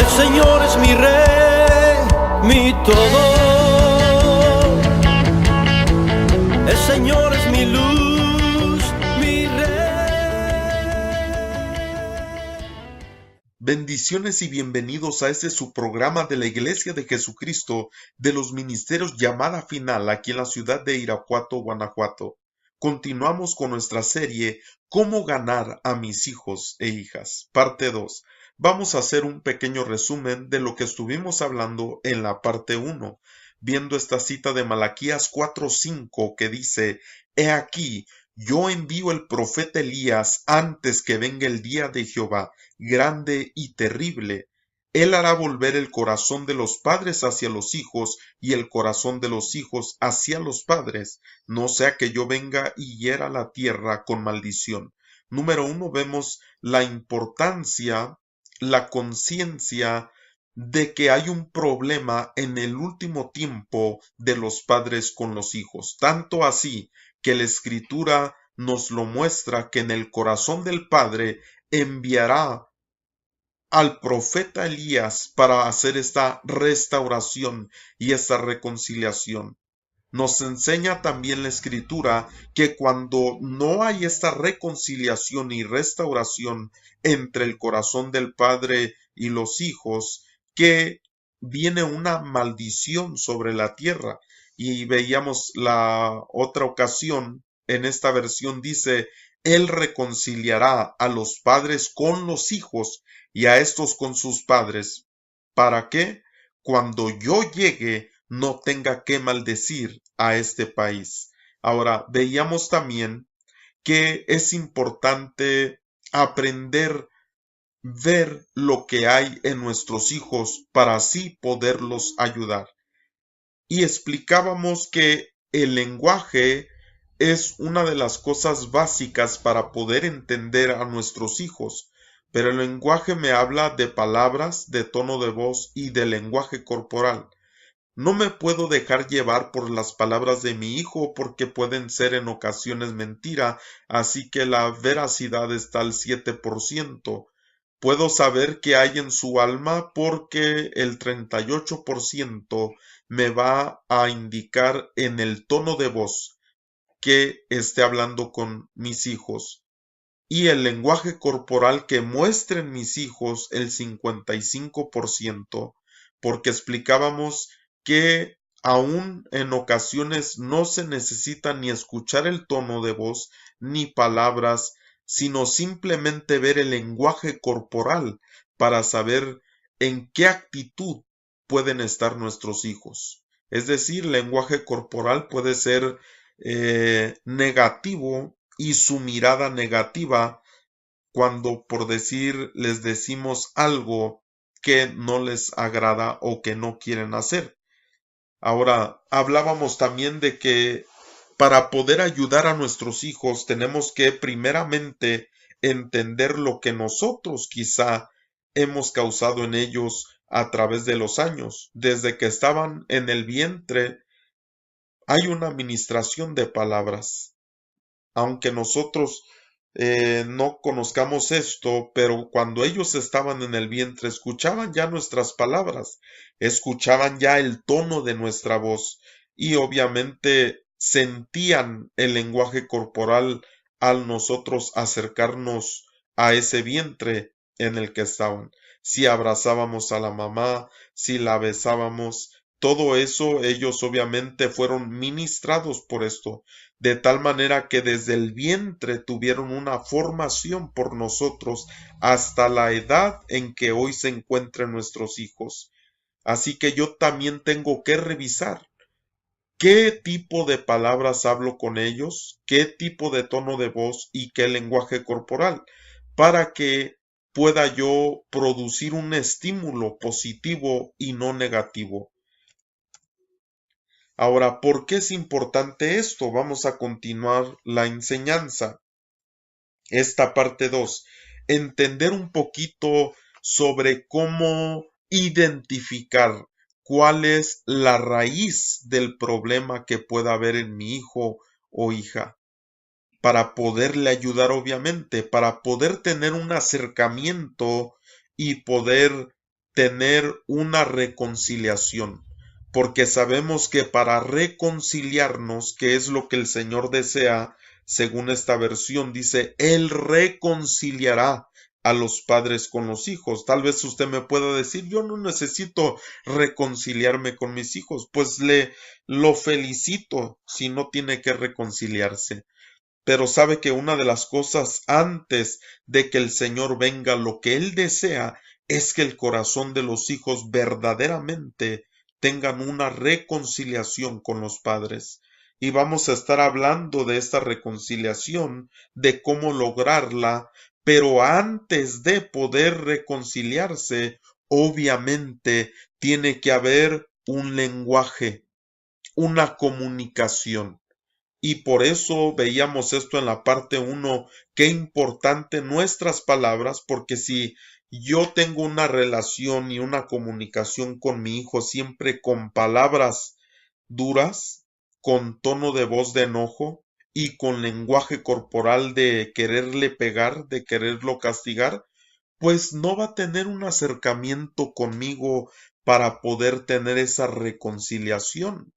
El Señor es mi Rey, mi todo. El Señor es mi luz, mi Rey. Bendiciones y bienvenidos a este su programa de la Iglesia de Jesucristo de los Ministerios Llamada Final aquí en la ciudad de Irapuato, Guanajuato. Continuamos con nuestra serie ¿Cómo ganar a mis hijos e hijas? Parte 2. Vamos a hacer un pequeño resumen de lo que estuvimos hablando en la parte 1, viendo esta cita de Malaquías 4:5 que dice: He aquí, yo envío el profeta Elías antes que venga el día de Jehová, grande y terrible. Él hará volver el corazón de los padres hacia los hijos y el corazón de los hijos hacia los padres, no sea que yo venga y hiera la tierra con maldición. Número 1, vemos la importancia, la conciencia de que hay un problema en el último tiempo de los padres con los hijos, tanto así que la Escritura nos lo muestra, que en el corazón del Padre enviará al profeta Elías para hacer esta restauración y esta reconciliación. Nos enseña también la Escritura que cuando no hay esta reconciliación y restauración entre el corazón del Padre y los hijos, que viene una maldición sobre la tierra. Y veíamos la otra ocasión, en esta versión dice: Él reconciliará a los padres con los hijos y a estos con sus padres. ¿Para qué? Cuando yo llegue, no tenga que maldecir a este país. Ahora, veíamos también que es importante aprender, ver lo que hay en nuestros hijos para así poderlos ayudar. Y explicábamos que el lenguaje es una de las cosas básicas para poder entender a nuestros hijos, pero el lenguaje me habla de palabras, de tono de voz y de lenguaje corporal. No me puedo dejar llevar por las palabras de mi hijo porque pueden ser en ocasiones mentira, así que la veracidad está al 7%. Puedo saber qué hay en su alma porque el 38% me va a indicar en el tono de voz que esté hablando con mis hijos. Y el lenguaje corporal que muestren mis hijos el 55%, porque explicábamos que aún en ocasiones no se necesita ni escuchar el tono de voz ni palabras, sino simplemente ver el lenguaje corporal para saber en qué actitud pueden estar nuestros hijos. Es decir, el lenguaje corporal puede ser negativo y su mirada negativa cuando, por decir, les decimos algo que no les agrada o que no quieren hacer. Ahora, hablábamos también de que para poder ayudar a nuestros hijos tenemos que primeramente entender lo que nosotros quizá hemos causado en ellos a través de los años. Desde que estaban en el vientre hay una administración de palabras. Aunque nosotros no conozcamos esto, pero cuando ellos estaban en el vientre escuchaban ya nuestras palabras, escuchaban ya el tono de nuestra voz y obviamente sentían el lenguaje corporal al nosotros acercarnos a ese vientre en el que estaban. Si abrazábamos a la mamá, si la besábamos, todo eso ellos obviamente fueron ministrados por esto, de tal manera que desde el vientre tuvieron una formación por nosotros hasta la edad en que hoy se encuentran nuestros hijos. Así que yo también tengo que revisar qué tipo de palabras hablo con ellos, qué tipo de tono de voz y qué lenguaje corporal, para que pueda yo producir un estímulo positivo y no negativo. Ahora, ¿por qué es importante esto? Vamos a continuar la enseñanza. Esta parte 2, entender un poquito sobre cómo identificar cuál es la raíz del problema que pueda haber en mi hijo o hija, para poderle ayudar obviamente, para poder tener un acercamiento y poder tener una reconciliación, porque sabemos que para reconciliarnos, que es lo que el Señor desea, según esta versión, dice, Él reconciliará a los padres con los hijos. Tal vez usted me pueda decir, yo no necesito reconciliarme con mis hijos, pues lo felicito si no tiene que reconciliarse. Pero sabe que una de las cosas antes de que el Señor venga, lo que Él desea es que el corazón de los hijos verdaderamente tengan una reconciliación con los padres. Y vamos a estar hablando de esta reconciliación, de cómo lograrla, pero antes de poder reconciliarse, obviamente tiene que haber un lenguaje, una comunicación. Y por eso veíamos esto en la parte 1, qué importante nuestras palabras, porque si yo tengo una relación y una comunicación con mi hijo siempre con palabras duras, con tono de voz de enojo y con lenguaje corporal de quererle pegar, de quererlo castigar, pues no va a tener un acercamiento conmigo para poder tener esa reconciliación.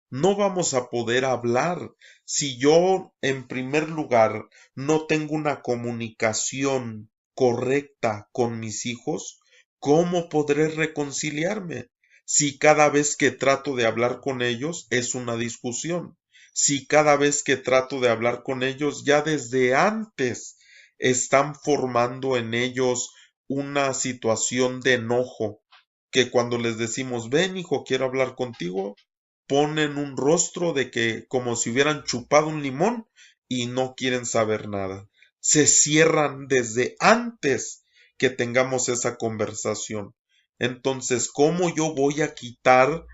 No vamos a poder hablar si yo, en primer lugar, no tengo una comunicación correcta con mis hijos. ¿Cómo podré reconciliarme? Si cada vez que trato de hablar con ellos es una discusión, si cada vez que trato de hablar con ellos ya desde antes están formando en ellos una situación de enojo, que cuando les decimos, ven hijo, quiero hablar contigo, ponen un rostro de que como si hubieran chupado un limón y no quieren saber nada. Se cierran desde antes que tengamos esa conversación. Entonces, ¿cómo yo voy a quitar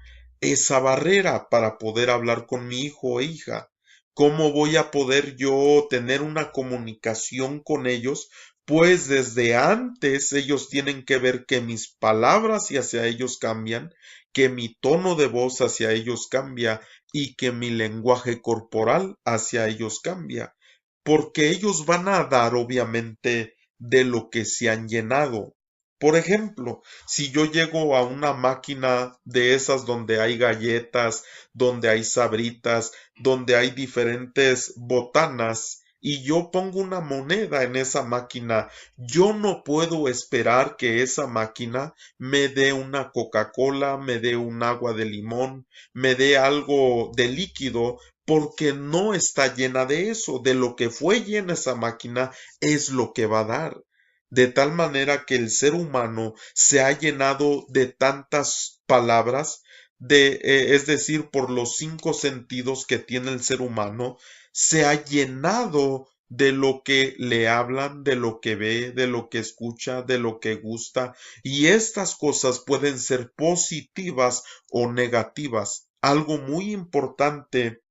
esa barrera para poder hablar con mi hijo o hija? ¿Cómo voy a poder yo tener una comunicación con ellos? Pues desde antes ellos tienen que ver que mis palabras hacia ellos cambian, que mi tono de voz hacia ellos cambia y que mi lenguaje corporal hacia ellos cambia, porque ellos van a dar obviamente de lo que se han llenado. Por ejemplo, si yo llego a una máquina de esas donde hay galletas, donde hay sabritas, donde hay diferentes botanas, y yo pongo una moneda en esa máquina, yo no puedo esperar que esa máquina me dé una Coca-Cola, me dé un agua de limón, me dé algo de líquido, porque no está llena de eso. De lo que fue llena esa máquina es lo que va a dar. De tal manera que el ser humano se ha llenado de tantas palabras, es decir, por los 5 sentidos que tiene el ser humano, se ha llenado de lo que le hablan, de lo que ve, de lo que escucha, de lo que gusta, y estas cosas pueden ser positivas o negativas. Algo muy importante,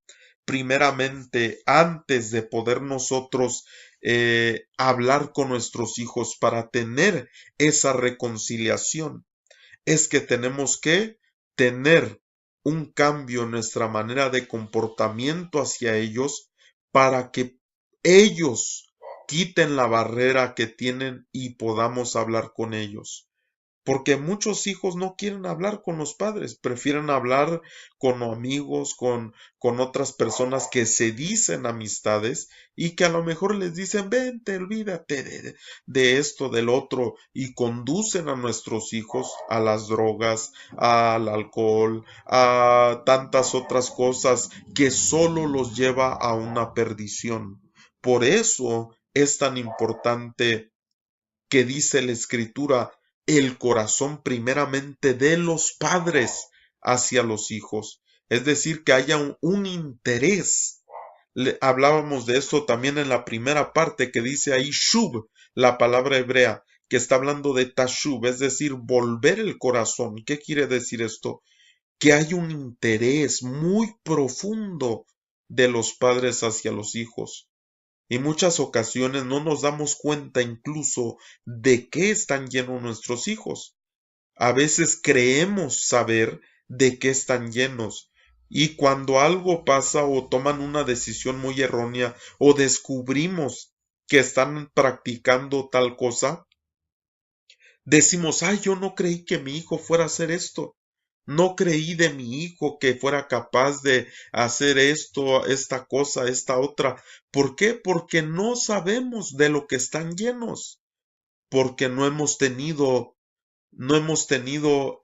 primeramente, antes de poder nosotros hablar con nuestros hijos para tener esa reconciliación, es que tenemos que tener un cambio en nuestra manera de comportamiento hacia ellos para que ellos quiten la barrera que tienen y podamos hablar con ellos. Porque muchos hijos no quieren hablar con los padres, prefieren hablar con amigos, con otras personas que se dicen amistades y que a lo mejor les dicen, vente, olvídate de esto, del otro, y conducen a nuestros hijos a las drogas, al alcohol, a tantas otras cosas que solo los lleva a una perdición. Por eso es tan importante que dice la Escritura, el corazón primeramente de los padres hacia los hijos. Es decir, que haya un interés. Hablábamos de esto también en la primera parte que dice ahí shub, la palabra hebrea, que está hablando de tashub, es decir, volver el corazón. ¿Qué quiere decir esto? Que hay un interés muy profundo de los padres hacia los hijos. En muchas ocasiones no nos damos cuenta incluso de qué están llenos nuestros hijos. A veces creemos saber de qué están llenos, y cuando algo pasa o toman una decisión muy errónea o descubrimos que están practicando tal cosa, decimos, ay, yo no creí que mi hijo fuera a hacer esto. No creí de mi hijo que fuera capaz de hacer esto, esta cosa, esta otra. ¿Por qué? Porque no sabemos de lo que están llenos. Porque no hemos tenido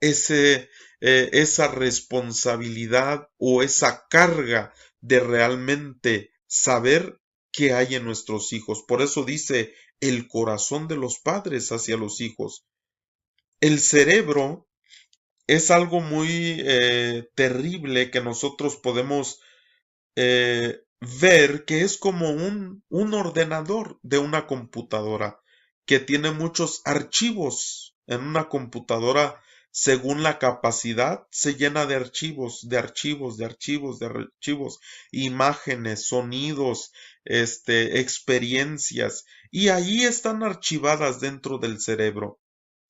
esa responsabilidad o esa carga de realmente saber qué hay en nuestros hijos. Por eso dice el corazón de los padres hacia los hijos. El cerebro es algo muy terrible que nosotros podemos ver, que es como un ordenador de una computadora que tiene muchos archivos. En una computadora, según la capacidad, se llena de archivos, de archivos, de archivos, de archivos, imágenes, sonidos, experiencias, y ahí están archivadas dentro del cerebro.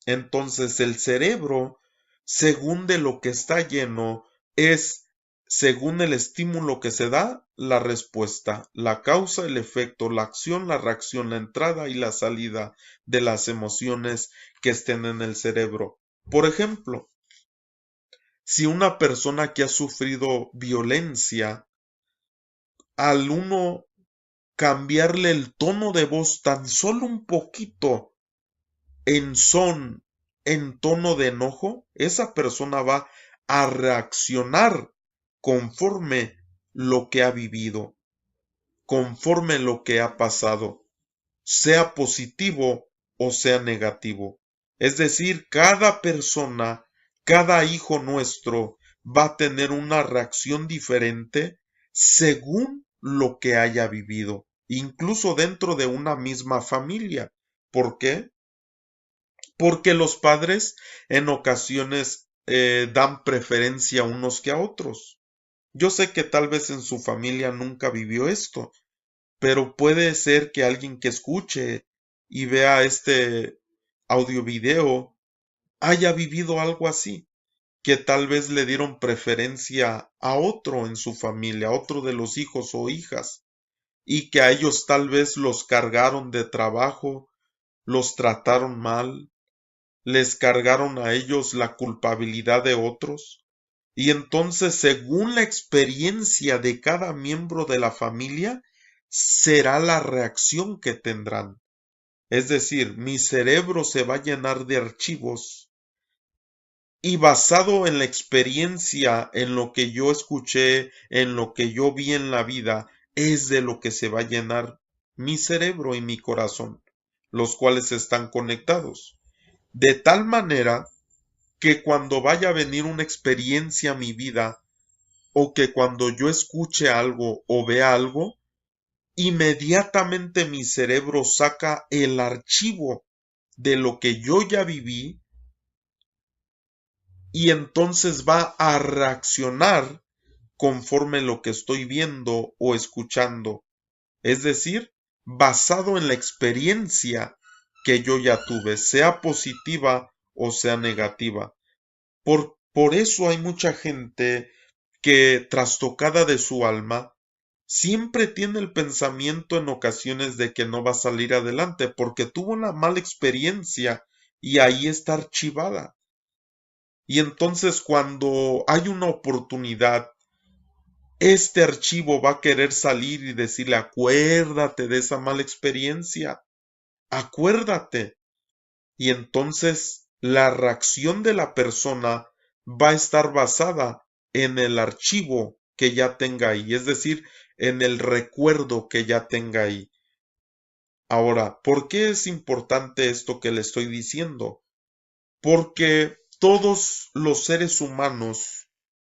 Entonces el cerebro, según de lo que está lleno, es según el estímulo que se da, la respuesta, la causa, el efecto, la acción, la reacción, la entrada y la salida de las emociones que estén en el cerebro. Por ejemplo, si una persona que ha sufrido violencia, al uno cambiarle el tono de voz tan solo un poquito, en tono de enojo, esa persona va a reaccionar conforme lo que ha vivido, conforme lo que ha pasado, sea positivo o sea negativo. Es decir, cada persona, cada hijo nuestro va a tener una reacción diferente según lo que haya vivido, incluso dentro de una misma familia. ¿Por qué? Porque los padres en ocasiones dan preferencia unos que a otros. Yo sé que tal vez en su familia nunca vivió esto, pero puede ser que alguien que escuche y vea este audio video haya vivido algo así, que tal vez le dieron preferencia a otro en su familia, a otro de los hijos o hijas, y que a ellos tal vez los cargaron de trabajo, los trataron mal, les cargaron a ellos la culpabilidad de otros, y entonces, según la experiencia de cada miembro de la familia, será la reacción que tendrán. Es decir, mi cerebro se va a llenar de archivos y basado en la experiencia, en lo que yo escuché, en lo que yo vi en la vida, es de lo que se va a llenar mi cerebro y mi corazón, los cuales están conectados. De tal manera que cuando vaya a venir una experiencia a mi vida, o que cuando yo escuche algo o vea algo, inmediatamente mi cerebro saca el archivo de lo que yo ya viví y entonces va a reaccionar conforme lo que estoy viendo o escuchando. Es decir, basado en la experiencia que yo ya tuve, sea positiva o sea negativa. Por eso hay mucha gente que, trastocada de su alma, siempre tiene el pensamiento en ocasiones de que no va a salir adelante porque tuvo una mala experiencia y ahí está archivada. Y entonces cuando hay una oportunidad, este archivo va a querer salir y decirle, acuérdate de esa mala experiencia, acuérdate. Y entonces la reacción de la persona va a estar basada en el archivo que ya tenga ahí, es decir, en el recuerdo que ya tenga ahí. Ahora, ¿por qué es importante esto que le estoy diciendo? Porque todos los seres humanos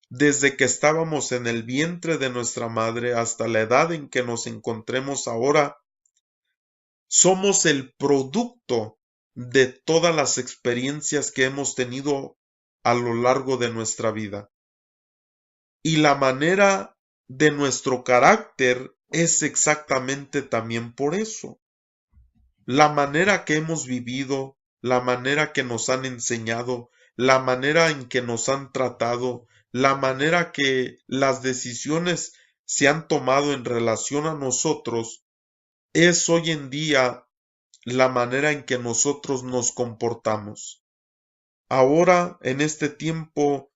desde que estábamos en el vientre de nuestra madre hasta la edad en que nos encontremos ahora, somos el producto de todas las experiencias que hemos tenido a lo largo de nuestra vida. Y la manera de nuestro carácter es exactamente también por eso. La manera que hemos vivido, la manera que nos han enseñado, la manera en que nos han tratado, la manera que las decisiones se han tomado en relación a nosotros, es hoy en día la manera en que nosotros nos comportamos. Ahora, en este tiempo,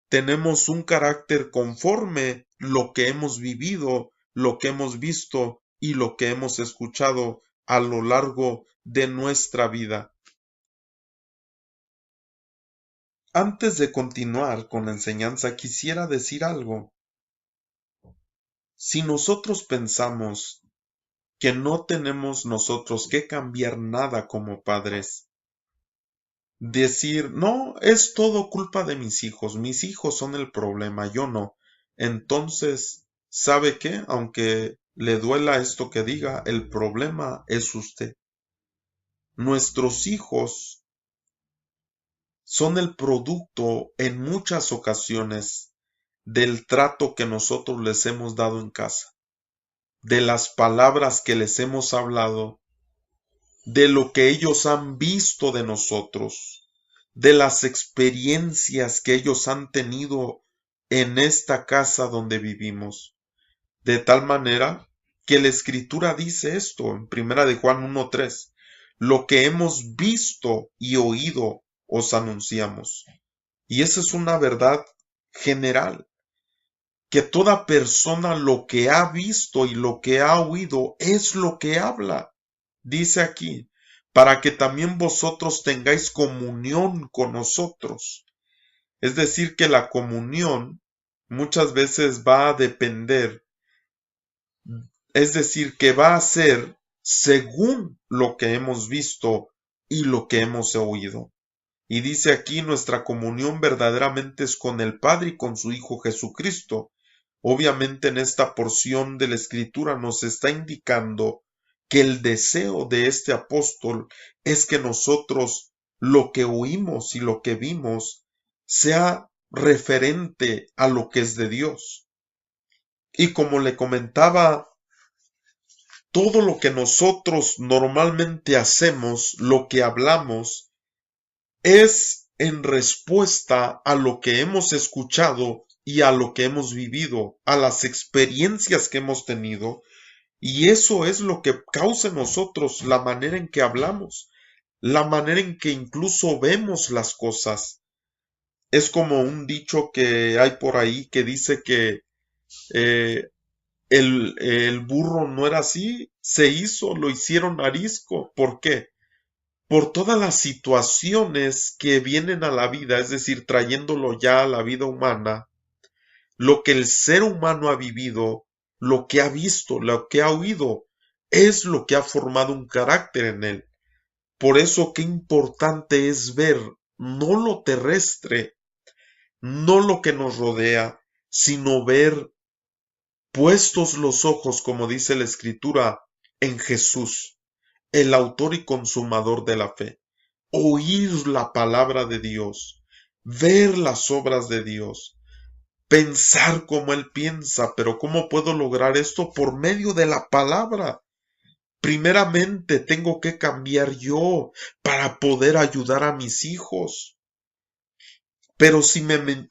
tenemos un carácter conforme lo que hemos vivido, lo que hemos visto y lo que hemos escuchado a lo largo de nuestra vida. Antes de continuar con la enseñanza, quisiera decir algo. Si nosotros pensamos que no tenemos nosotros que cambiar nada como padres, decir, no, es todo culpa de mis hijos son el problema, yo no. Entonces, ¿sabe qué? Aunque le duela esto que diga, el problema es usted. Nuestros hijos son el producto en muchas ocasiones del trato que nosotros les hemos dado en casa, de las palabras que les hemos hablado, de lo que ellos han visto de nosotros, de las experiencias que ellos han tenido en esta casa donde vivimos. De tal manera que la Escritura dice esto en 1 de Juan 1:3, lo que hemos visto y oído os anunciamos. Y esa es una verdad general, que toda persona lo que ha visto y lo que ha oído es lo que habla. Dice aquí, para que también vosotros tengáis comunión con nosotros. Es decir, que la comunión muchas veces va a depender, es decir, que va a ser según lo que hemos visto y lo que hemos oído. Y dice aquí, nuestra comunión verdaderamente es con el Padre y con su Hijo Jesucristo. Obviamente en esta porción de la Escritura nos está indicando que el deseo de este apóstol es que nosotros lo que oímos y lo que vimos sea referente a lo que es de Dios. Y como le comentaba, todo lo que nosotros normalmente hacemos, lo que hablamos, es en respuesta a lo que hemos escuchado y a lo que hemos vivido, a las experiencias que hemos tenido, y eso es lo que causa en nosotros la manera en que hablamos, la manera en que incluso vemos las cosas. Es como un dicho que hay por ahí que dice que el burro no era así, se hizo, lo hicieron arisco. ¿Por qué? Por todas las situaciones que vienen a la vida, es decir, trayéndolo ya a la vida humana, lo que el ser humano ha vivido, lo que ha visto, lo que ha oído, es lo que ha formado un carácter en él. Por eso qué importante es ver no lo terrestre, no lo que nos rodea, sino ver puestos los ojos, como dice la Escritura, en Jesús, el autor y consumador de la fe. Oír la palabra de Dios, ver las obras de Dios, pensar como Él piensa. Pero ¿cómo puedo lograr esto? Por medio de la palabra. Primeramente tengo que cambiar yo para poder ayudar a mis hijos. Pero si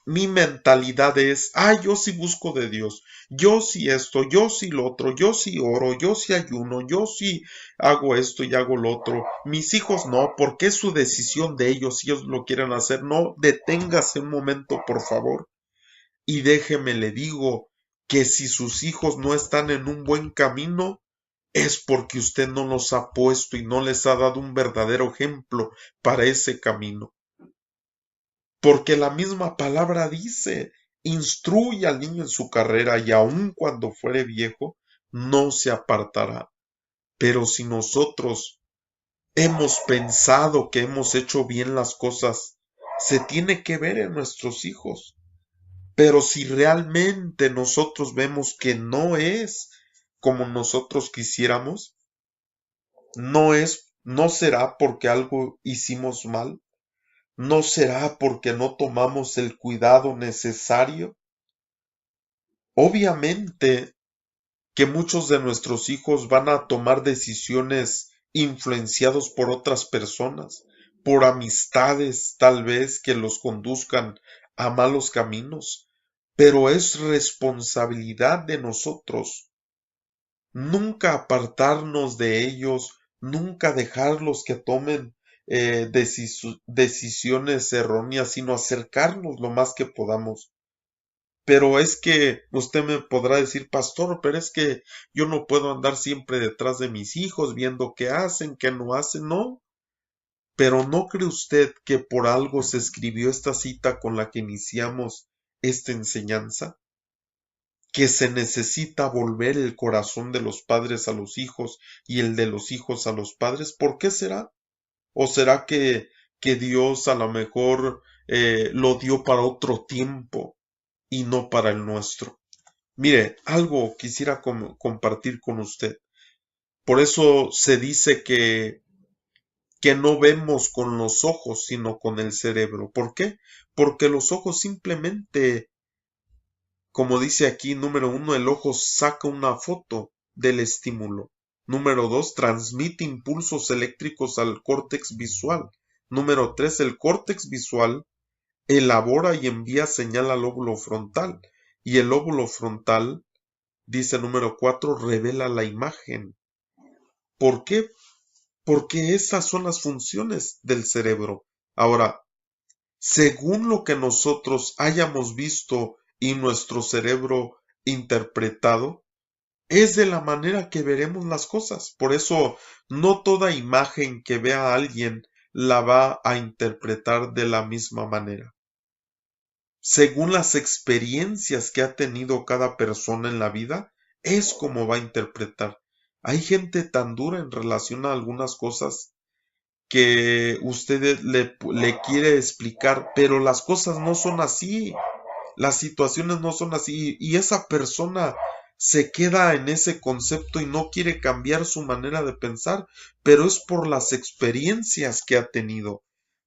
mi mentalidad es, yo sí busco de Dios, yo sí esto, yo sí lo otro, yo sí oro, yo sí ayuno, yo sí hago esto y hago lo otro, mis hijos no, porque es su decisión de ellos, si ellos lo quieren hacer. No, deténgase un momento, por favor, y déjeme le digo que si sus hijos no están en un buen camino, es porque usted no los ha puesto y no les ha dado un verdadero ejemplo para ese camino. Porque la misma palabra dice, instruye al niño en su carrera y aun cuando fuere viejo, no se apartará. Pero si nosotros hemos pensado que hemos hecho bien las cosas, se tiene que ver en nuestros hijos. Pero si realmente nosotros vemos que no es como nosotros quisiéramos, no será porque algo hicimos mal, no será porque no tomamos el cuidado necesario. Obviamente que muchos de nuestros hijos van a tomar decisiones influenciados por otras personas, por amistades tal vez que los conduzcan a malos caminos, pero es responsabilidad de nosotros nunca apartarnos de ellos, nunca dejarlos que tomen decisiones erróneas, sino acercarnos lo más que podamos. Pero es que usted me podrá decir, pastor, pero es que yo no puedo andar siempre detrás de mis hijos viendo qué hacen, qué no hacen, no. Pero ¿no cree usted que por algo se escribió esta cita con la que iniciamos esta enseñanza? Que se necesita volver el corazón de los padres a los hijos y el de los hijos a los padres. ¿Por qué será? ¿O será que Dios a lo mejor lo dio para otro tiempo y no para el nuestro? Mire, algo quisiera compartir con usted. Por eso se dice que no vemos con los ojos, sino con el cerebro. ¿Por qué? Porque los ojos simplemente, como dice aquí, número 1, el ojo saca una foto del estímulo. Número 2, transmite impulsos eléctricos al córtex visual. Número 3, el córtex visual elabora y envía señal al lóbulo frontal. Y el lóbulo frontal, dice número 4, revela la imagen. ¿Por qué? Porque esas son las funciones del cerebro. Ahora, según lo que nosotros hayamos visto y nuestro cerebro interpretado, es de la manera que veremos las cosas. Por eso, no toda imagen que vea alguien la va a interpretar de la misma manera. Según las experiencias que ha tenido cada persona en la vida, es como va a interpretar. Hay gente tan dura en relación a algunas cosas que usted le quiere explicar, pero las cosas no son así, las situaciones no son así, y esa persona se queda en ese concepto y no quiere cambiar su manera de pensar, pero es por las experiencias que ha tenido.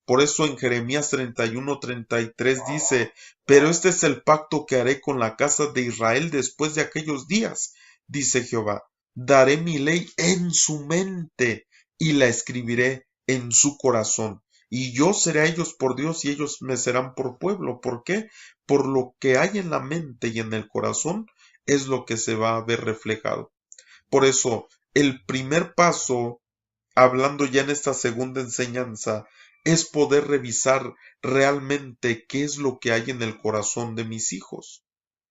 Por eso en Jeremías 31:33 dice, pero este es el pacto que haré con la casa de Israel después de aquellos días, dice Jehová, daré mi ley en su mente y la escribiré en su corazón. Y yo seré a ellos por Dios y ellos me serán por pueblo. ¿Por qué? Por lo que hay en la mente y en el corazón es lo que se va a ver reflejado. Por eso, el primer paso, hablando ya en esta segunda enseñanza, es poder revisar realmente qué es lo que hay en el corazón de mis hijos.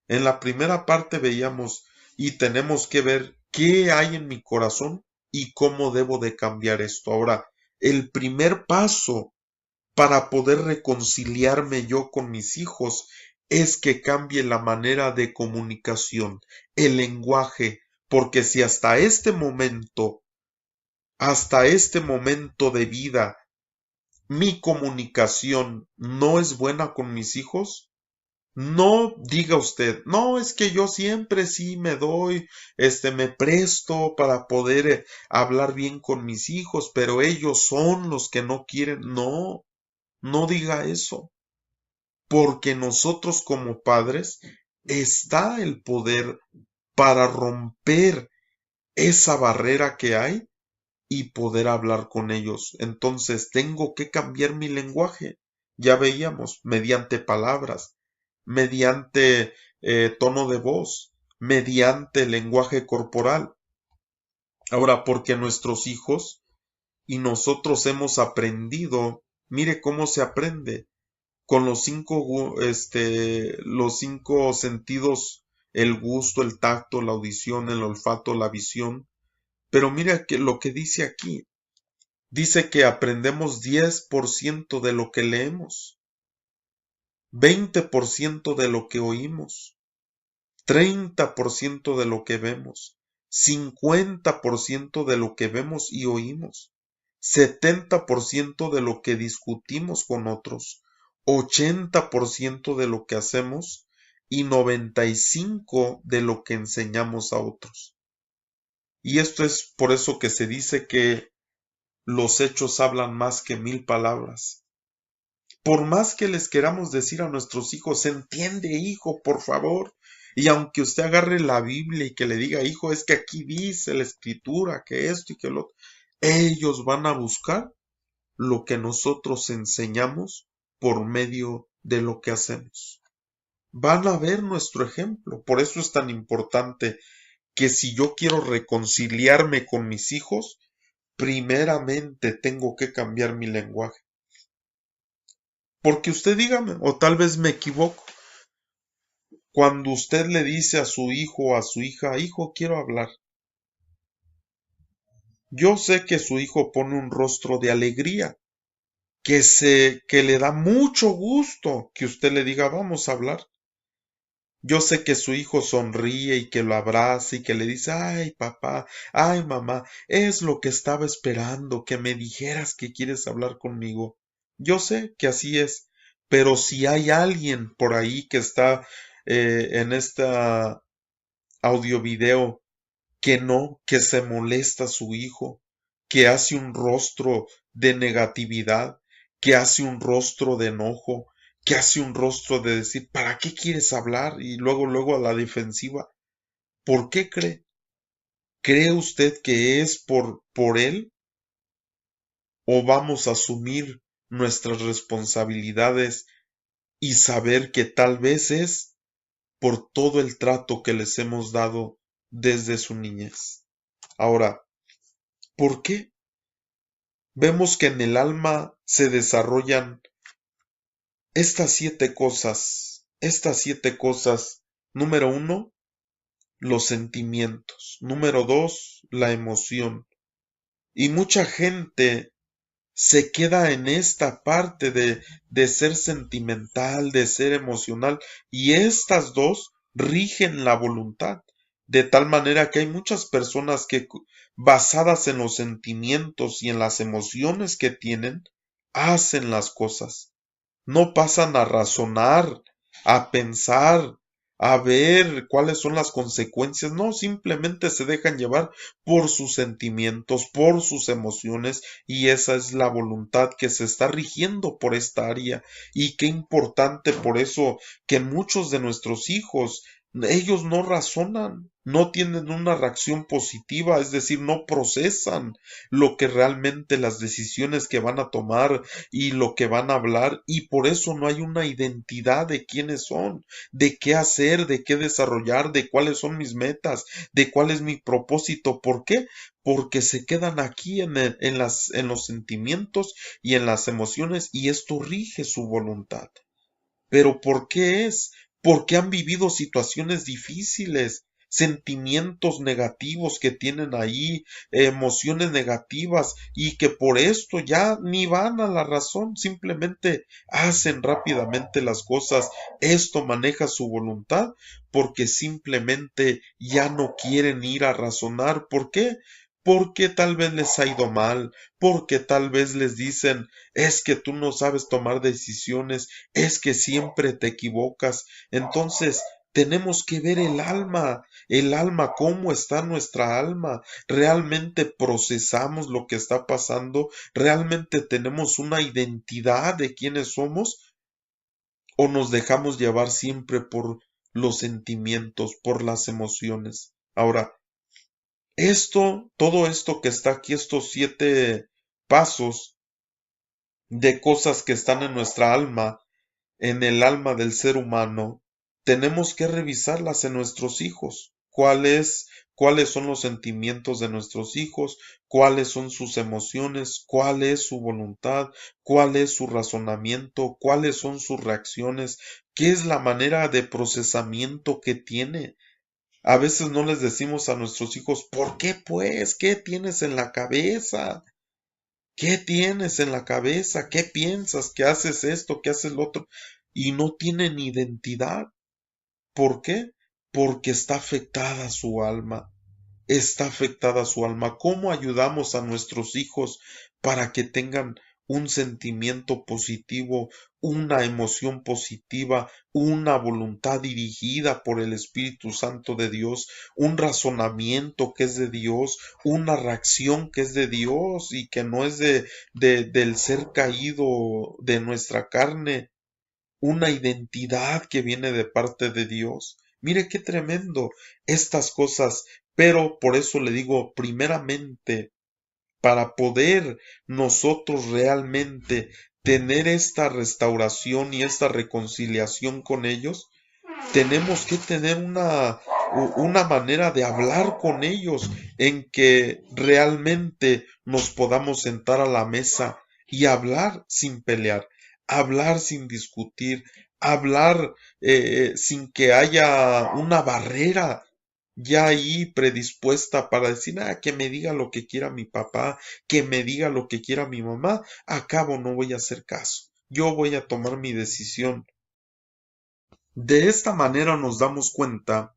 En la primera parte veíamos y tenemos que ver qué hay en mi corazón y cómo debo de cambiar esto. Ahora, el primer paso para poder reconciliarme yo con mis hijos es que cambie la manera de comunicación, el lenguaje, porque si hasta este momento de vida, mi comunicación no es buena con mis hijos, no diga usted, no, es que yo siempre sí me doy, me presto para poder hablar bien con mis hijos, pero ellos son los que no quieren. No, no diga eso, porque nosotros como padres está el poder para romper esa barrera que hay y poder hablar con ellos. Entonces tengo que cambiar mi lenguaje. Ya veíamos, mediante palabras, mediante tono de voz, mediante lenguaje corporal. Ahora, porque nuestros hijos y nosotros hemos aprendido, mire cómo se aprende, con los cinco sentidos, el gusto, el tacto, la audición, el olfato, la visión. Pero mira que lo que dice aquí, dice que aprendemos 10% de lo que leemos, 20% de lo que oímos, 30% de lo que vemos, 50% de lo que vemos y oímos, 70% de lo que discutimos con otros, 80% de lo que hacemos y 95 de lo que enseñamos a otros. Y esto es por eso que se dice que los hechos hablan más que 1000 palabras. Por más que les queramos decir a nuestros hijos, entiende, hijo, por favor. Y aunque usted agarre la Biblia y que le diga, hijo, es que aquí dice la escritura, que esto y que lo otro, ellos van a buscar lo que nosotros enseñamos por medio de lo que hacemos. Van a ver nuestro ejemplo. Por eso es tan importante que si yo quiero reconciliarme con mis hijos, primeramente tengo que cambiar mi lenguaje. Porque usted dígame, o tal vez me equivoco, cuando usted le dice a su hijo o a su hija, hijo, quiero hablar. Yo sé que su hijo pone un rostro de alegría, que le da mucho gusto que usted le diga, vamos a hablar. Yo sé que su hijo sonríe y que lo abraza y que le dice, ay papá, ay mamá, es lo que estaba esperando, que me dijeras que quieres hablar conmigo. Yo sé que así es, pero si hay alguien por ahí que está en esta audio video que no, que se molesta a su hijo, que hace un rostro de negatividad, que hace un rostro de enojo, que hace un rostro de decir, ¿para qué quieres hablar? Y luego a la defensiva. ¿Por qué cree? ¿Cree usted que es por él? ¿O vamos a asumir nuestras responsabilidades y saber que tal vez es por todo el trato que les hemos dado desde su niñez? Ahora, ¿por qué? Vemos que en el alma se desarrollan estas 7 cosas. Estas 7 cosas. Número 1, los sentimientos. Número 2, la emoción. Y mucha gente se queda en esta parte de ser sentimental, de ser emocional. Y estas dos rigen la voluntad. De tal manera que hay muchas personas que, basadas en los sentimientos y en las emociones que tienen, hacen las cosas. No pasan a razonar, a pensar, a ver cuáles son las consecuencias. No, simplemente se dejan llevar por sus sentimientos, por sus emociones, y esa es la voluntad que se está rigiendo por esta área. Y qué importante por eso que muchos de nuestros hijos, ellos no razonan, no tienen una reacción positiva, es decir, no procesan lo que realmente las decisiones que van a tomar y lo que van a hablar, y por eso no hay una identidad de quiénes son, de qué hacer, de qué desarrollar, de cuáles son mis metas, de cuál es mi propósito. ¿Por qué? Porque se quedan aquí en los sentimientos y en las emociones, y esto rige su voluntad. ¿Pero por qué es? Porque han vivido situaciones difíciles, sentimientos negativos que tienen ahí, emociones negativas, y que por esto ya ni van a la razón, simplemente hacen rápidamente las cosas. Esto maneja su voluntad porque simplemente ya no quieren ir a razonar. ¿Por qué? Porque tal vez les ha ido mal, porque tal vez les dicen, es que tú no sabes tomar decisiones, es que siempre te equivocas. Entonces, tenemos que ver el alma, cómo está nuestra alma. ¿Realmente procesamos lo que está pasando? ¿Realmente tenemos una identidad de quiénes somos? ¿O nos dejamos llevar siempre por los sentimientos, por las emociones? Ahora, todo esto que está aquí, estos 7 pasos de cosas que están en nuestra alma, en el alma del ser humano, tenemos que revisarlas en nuestros hijos. ¿Cuáles son los sentimientos de nuestros hijos? ¿Cuáles son sus emociones? ¿Cuál es su voluntad? ¿Cuál es su razonamiento? ¿Cuáles son sus reacciones? ¿Qué es la manera de procesamiento que tiene? A veces no les decimos a nuestros hijos, ¿por qué pues? ¿Qué tienes en la cabeza? ¿Qué tienes en la cabeza? ¿Qué piensas? ¿Qué haces esto? ¿Qué haces lo otro? Y no tienen identidad. ¿Por qué? Porque está afectada su alma. Está afectada su alma. ¿Cómo ayudamos a nuestros hijos para que tengan un sentimiento positivo, una emoción positiva, una voluntad dirigida por el Espíritu Santo de Dios, un razonamiento que es de Dios, una reacción que es de Dios y que no es del ser caído de nuestra carne, una identidad que viene de parte de Dios. Mire qué tremendo estas cosas, pero por eso le digo, primeramente, para poder nosotros realmente tener esta restauración y esta reconciliación con ellos, tenemos que tener una manera de hablar con ellos en que realmente nos podamos sentar a la mesa y hablar sin pelear, hablar sin discutir, hablar sin que haya una barrera ya ahí predispuesta para decir, que me diga lo que quiera mi papá, que me diga lo que quiera mi mamá, a cabo no voy a hacer caso, yo voy a tomar mi decisión. De esta manera nos damos cuenta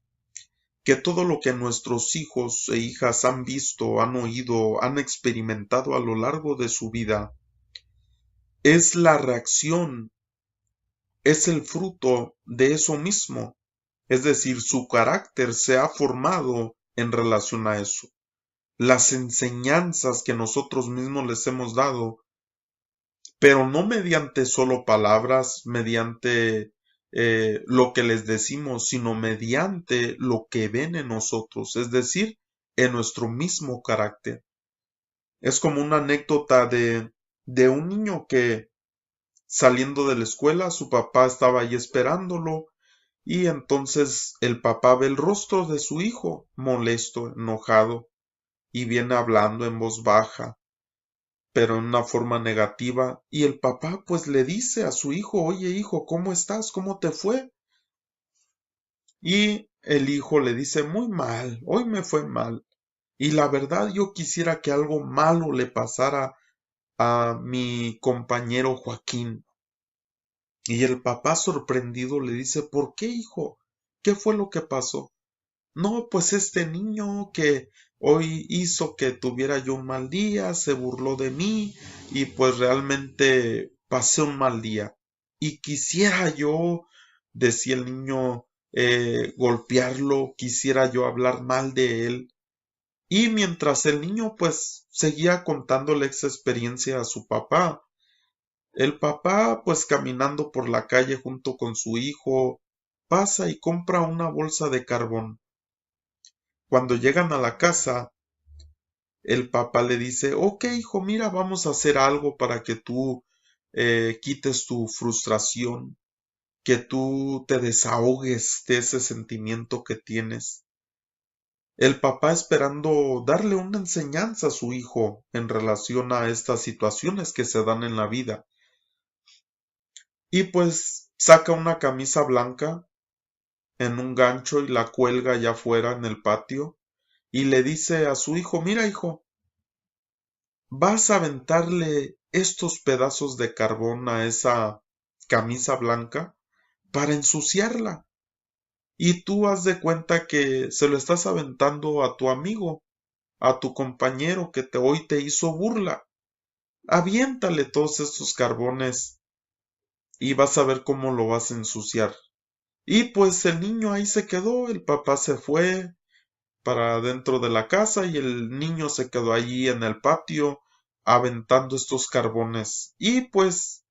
que todo lo que nuestros hijos e hijas han visto, han oído, han experimentado a lo largo de su vida, es la reacción, es el fruto de eso mismo. Es decir, su carácter se ha formado en relación a eso. Las enseñanzas que nosotros mismos les hemos dado, pero no mediante solo palabras, mediante lo que les decimos, sino mediante lo que ven en nosotros, es decir, en nuestro mismo carácter. Es como una anécdota de un niño que saliendo de la escuela, su papá estaba ahí esperándolo, y entonces el papá ve el rostro de su hijo, molesto, enojado, y viene hablando en voz baja, pero en una forma negativa, y el papá pues le dice a su hijo, oye hijo, ¿cómo estás? ¿Cómo te fue? Y el hijo le dice, muy mal, hoy me fue mal, y la verdad yo quisiera que algo malo le pasara a mi compañero Joaquín. Y el papá sorprendido le dice, ¿por qué, hijo? ¿Qué fue lo que pasó? No, pues este niño que hoy hizo que tuviera yo un mal día, se burló de mí y pues realmente pasé un mal día. Y quisiera yo, decía el niño, golpearlo, quisiera yo hablar mal de él. Y mientras el niño pues seguía contándole esa experiencia a su papá, el papá pues caminando por la calle junto con su hijo, pasa y compra una bolsa de carbón. Cuando llegan a la casa, el papá le dice, ok hijo, mira, vamos a hacer algo para que tú quites tu frustración, que tú te desahogues de ese sentimiento que tienes. El papá esperando darle una enseñanza a su hijo en relación a estas situaciones que se dan en la vida. Y pues saca una camisa blanca en un gancho y la cuelga allá afuera en el patio y le dice a su hijo, mira hijo, vas a aventarle estos pedazos de carbón a esa camisa blanca para ensuciarla. Y tú haz de cuenta que se lo estás aventando a tu amigo, a tu compañero que hoy te hizo burla. Aviéntale todos estos carbones y vas a ver cómo lo vas a ensuciar. Y pues el niño ahí se quedó, el papá se fue para dentro de la casa y el niño se quedó allí en el patio aventando estos carbones y pues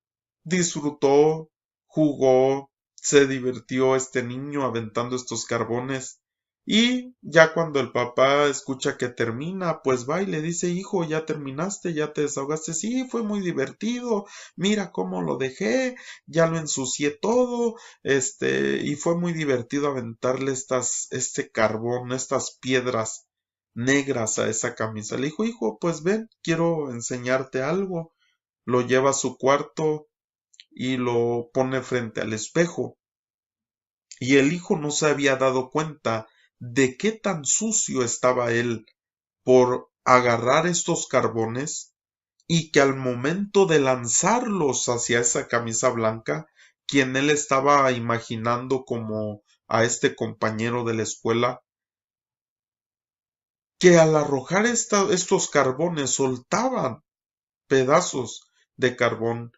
disfrutó, jugó, se divirtió este niño aventando estos carbones y ya cuando el papá escucha que termina, pues va y le dice, hijo, ya terminaste, ya te desahogaste, sí, fue muy divertido, mira cómo lo dejé, ya lo ensucié todo, y fue muy divertido aventarle este carbón, estas piedras negras a esa camisa. Le dijo, hijo, pues ven, quiero enseñarte algo. Lo lleva a su cuarto y lo pone frente al espejo. Y el hijo no se había dado cuenta de qué tan sucio estaba él por agarrar estos carbones y que al momento de lanzarlos hacia esa camisa blanca, quien él estaba imaginando como a este compañero de la escuela, que al arrojar estos carbones soltaban pedazos de carbón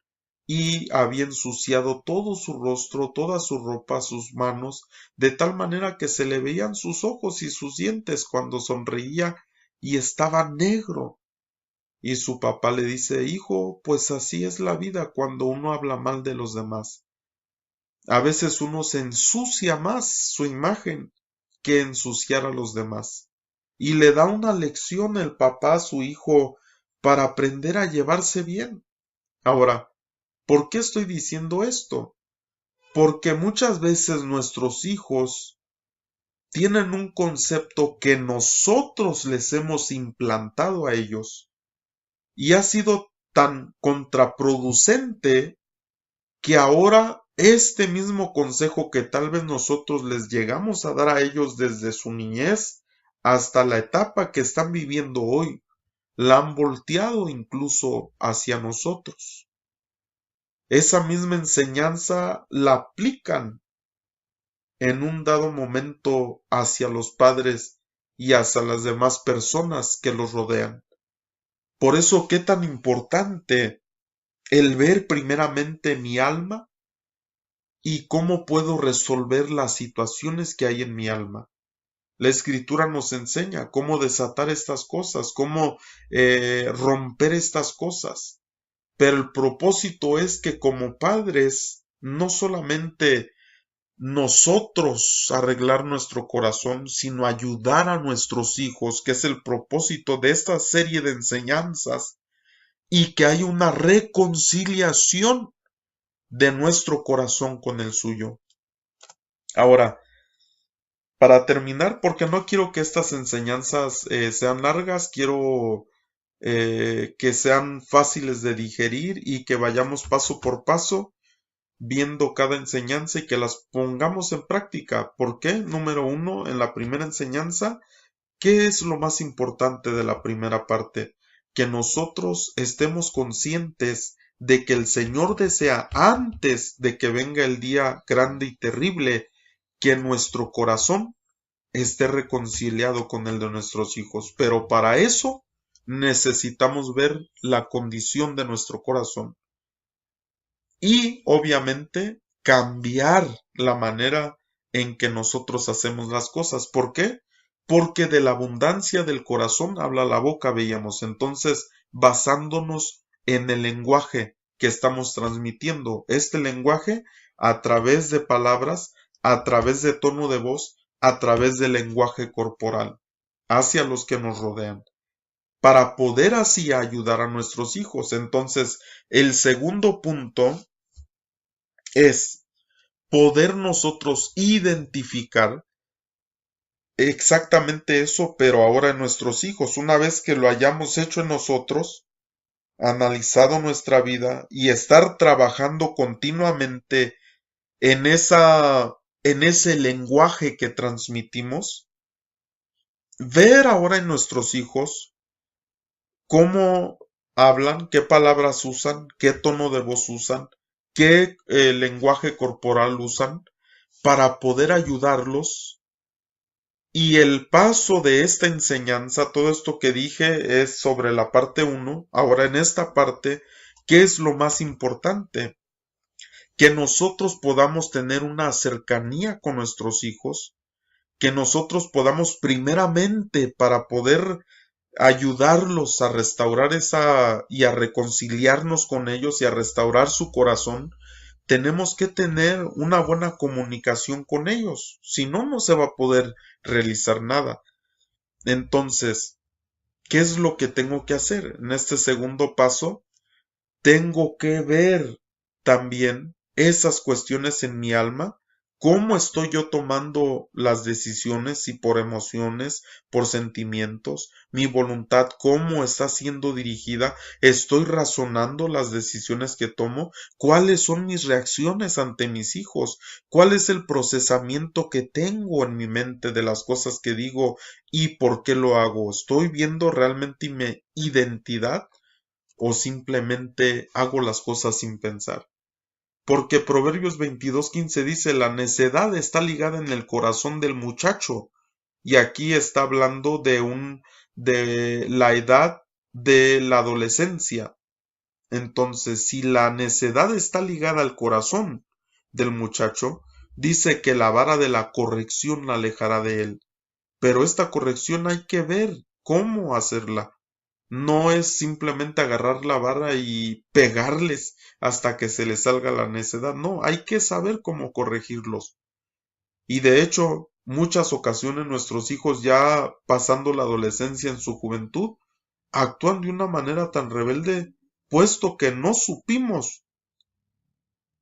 y había ensuciado todo su rostro, toda su ropa, sus manos, de tal manera que se le veían sus ojos y sus dientes cuando sonreía y estaba negro. Y su papá le dice: hijo, pues así es la vida cuando uno habla mal de los demás. A veces uno se ensucia más su imagen que ensuciar a los demás. Y le da una lección el papá a su hijo para aprender a llevarse bien. Ahora, ¿por qué estoy diciendo esto? Porque muchas veces nuestros hijos tienen un concepto que nosotros les hemos implantado a ellos y ha sido tan contraproducente que ahora este mismo consejo que tal vez nosotros les llegamos a dar a ellos desde su niñez hasta la etapa que están viviendo hoy, la han volteado incluso hacia nosotros. Esa misma enseñanza la aplican en un dado momento hacia los padres y hacia las demás personas que los rodean. Por eso, qué tan importante el ver primeramente mi alma y cómo puedo resolver las situaciones que hay en mi alma. La escritura nos enseña cómo desatar estas cosas, cómo romper estas cosas. Pero el propósito es que como padres, no solamente nosotros arreglar nuestro corazón, sino ayudar a nuestros hijos, que es el propósito de esta serie de enseñanzas, y que hay una reconciliación de nuestro corazón con el suyo. Ahora, para terminar, porque no quiero que estas enseñanzas sean largas, quiero que sean fáciles de digerir y que vayamos paso por paso viendo cada enseñanza y que las pongamos en práctica. ¿Por qué? Número 1, en la primera enseñanza, ¿qué es lo más importante de la primera parte? Que nosotros estemos conscientes de que el Señor desea, antes de que venga el día grande y terrible, que nuestro corazón esté reconciliado con el de nuestros hijos. Pero para eso necesitamos ver la condición de nuestro corazón. Y obviamente cambiar la manera en que nosotros hacemos las cosas. ¿Por qué? Porque de la abundancia del corazón habla la boca, veíamos. Entonces, basándonos en el lenguaje que estamos transmitiendo, este lenguaje a través de palabras, a través de tono de voz, a través del lenguaje corporal, hacia los que nos rodean, para poder así ayudar a nuestros hijos. Entonces, el segundo punto es poder nosotros identificar exactamente eso, pero ahora en nuestros hijos. Una vez que lo hayamos hecho en nosotros, analizado nuestra vida y estar trabajando continuamente en ese lenguaje que transmitimos, ver ahora en nuestros hijos cómo hablan, qué palabras usan, qué tono de voz usan, qué lenguaje corporal usan, para poder ayudarlos. Y el paso de esta enseñanza, todo esto que dije es sobre la parte 1. Ahora en esta parte, ¿qué es lo más importante? Que nosotros podamos tener una cercanía con nuestros hijos, que nosotros podamos primeramente, para poder ayudarlos a restaurar y a reconciliarnos con ellos y a restaurar su corazón, tenemos que tener una buena comunicación con ellos. Si no, no se va a poder realizar nada. Entonces, ¿qué es lo que tengo que hacer? En este segundo paso, tengo que ver también esas cuestiones en mi alma. ¿Cómo estoy yo tomando las decisiones? Si por emociones, por sentimientos, mi voluntad, ¿cómo está siendo dirigida? ¿Estoy razonando las decisiones que tomo? ¿Cuáles son mis reacciones ante mis hijos? ¿Cuál es el procesamiento que tengo en mi mente de las cosas que digo y por qué lo hago? ¿Estoy viendo realmente mi identidad o simplemente hago las cosas sin pensar? Porque Proverbios 22:15 dice: la necedad está ligada en el corazón del muchacho. Y aquí está hablando de la edad de la adolescencia. Entonces, si la necedad está ligada al corazón del muchacho, dice que la vara de la corrección la alejará de él. Pero esta corrección hay que ver cómo hacerla. No es simplemente agarrar la vara y pegarles hasta que se les salga la necedad. No, hay que saber cómo corregirlos. Y de hecho, muchas ocasiones nuestros hijos ya pasando la adolescencia en su juventud, actúan de una manera tan rebelde, puesto que no supimos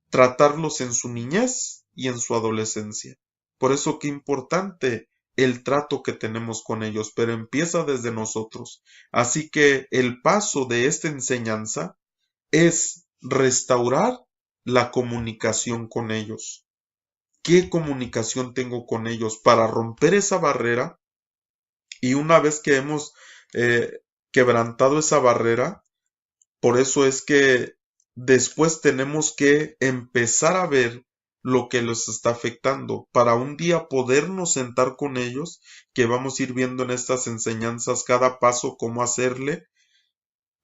tratarlos en su niñez y en su adolescencia. Por eso qué importante el trato que tenemos con ellos, pero empieza desde nosotros. Así que el paso de esta enseñanza es restaurar la comunicación con ellos. ¿Qué comunicación tengo con ellos para romper esa barrera? Y una vez que hemos quebrantado esa barrera, por eso es que después tenemos que empezar a ver lo que los está afectando para un día podernos sentar con ellos, que vamos a ir viendo en estas enseñanzas cada paso cómo hacerle,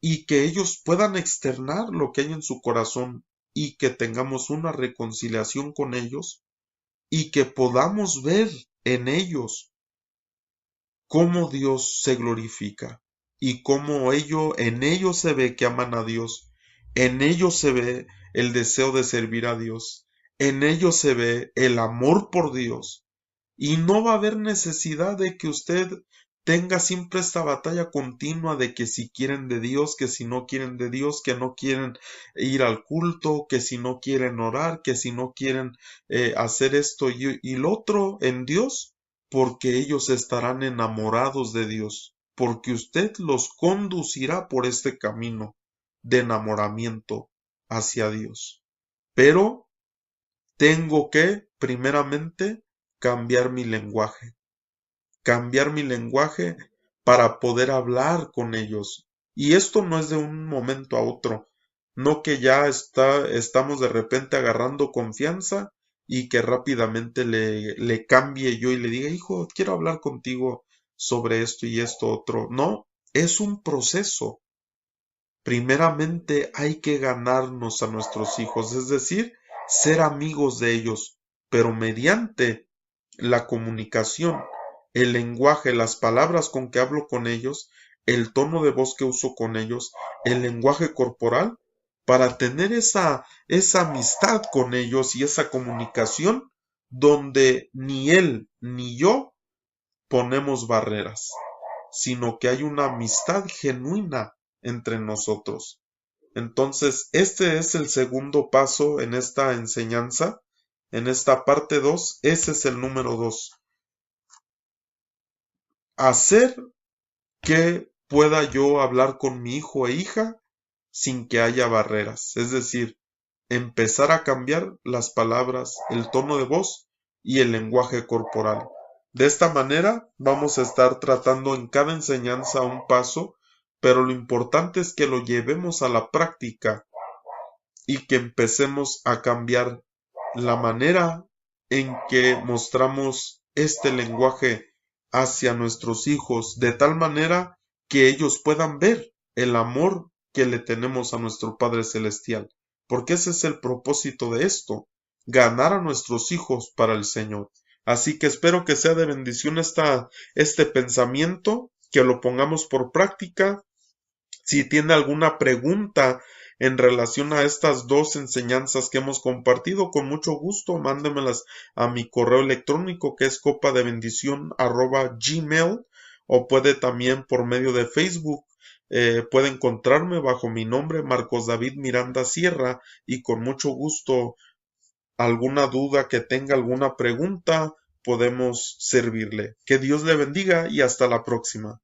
y que ellos puedan externar lo que hay en su corazón y que tengamos una reconciliación con ellos y que podamos ver en ellos cómo Dios se glorifica y cómo en ellos se ve que aman a Dios, en ellos se ve el deseo de servir a Dios, en ellos se ve el amor por Dios, y no va a haber necesidad de que usted tenga siempre esta batalla continua de que si quieren de Dios, que si no quieren de Dios, que no quieren ir al culto, que si no quieren orar, que si no quieren hacer esto y lo otro en Dios, porque ellos estarán enamorados de Dios, porque usted los conducirá por este camino de enamoramiento hacia Dios. Pero tengo que, primeramente, cambiar mi lenguaje para poder hablar con ellos. Y esto no es de un momento a otro, no que ya estamos de repente agarrando confianza y que rápidamente le cambie yo y le diga, hijo, quiero hablar contigo sobre esto y esto otro. No, es un proceso. Primeramente hay que ganarnos a nuestros hijos, es decir, ser amigos de ellos, pero mediante la comunicación, el lenguaje, las palabras con que hablo con ellos, el tono de voz que uso con ellos, el lenguaje corporal, para tener esa amistad con ellos y esa comunicación donde ni él ni yo ponemos barreras, sino que hay una amistad genuina entre nosotros. Entonces, este es el segundo paso en esta enseñanza, en esta parte 2, ese es el número 2. Hacer que pueda yo hablar con mi hijo e hija sin que haya barreras, es decir, empezar a cambiar las palabras, el tono de voz y el lenguaje corporal. De esta manera vamos a estar tratando en cada enseñanza un paso, pero lo importante es que lo llevemos a la práctica y que empecemos a cambiar la manera en que mostramos este lenguaje hacia nuestros hijos, de tal manera que ellos puedan ver el amor que le tenemos a nuestro Padre Celestial, porque ese es el propósito de esto, ganar a nuestros hijos para el Señor. Así que espero que sea de bendición este pensamiento, que lo pongamos por práctica. Si tiene alguna pregunta en relación a estas dos enseñanzas que hemos compartido, con mucho gusto mándemelas a mi correo electrónico, que es copadebendición@gmail, o puede también por medio de Facebook. Puede encontrarme bajo mi nombre, Marcos David Miranda Sierra, y con mucho gusto, alguna duda que tenga, alguna pregunta, podemos servirle. Que Dios le bendiga y hasta la próxima.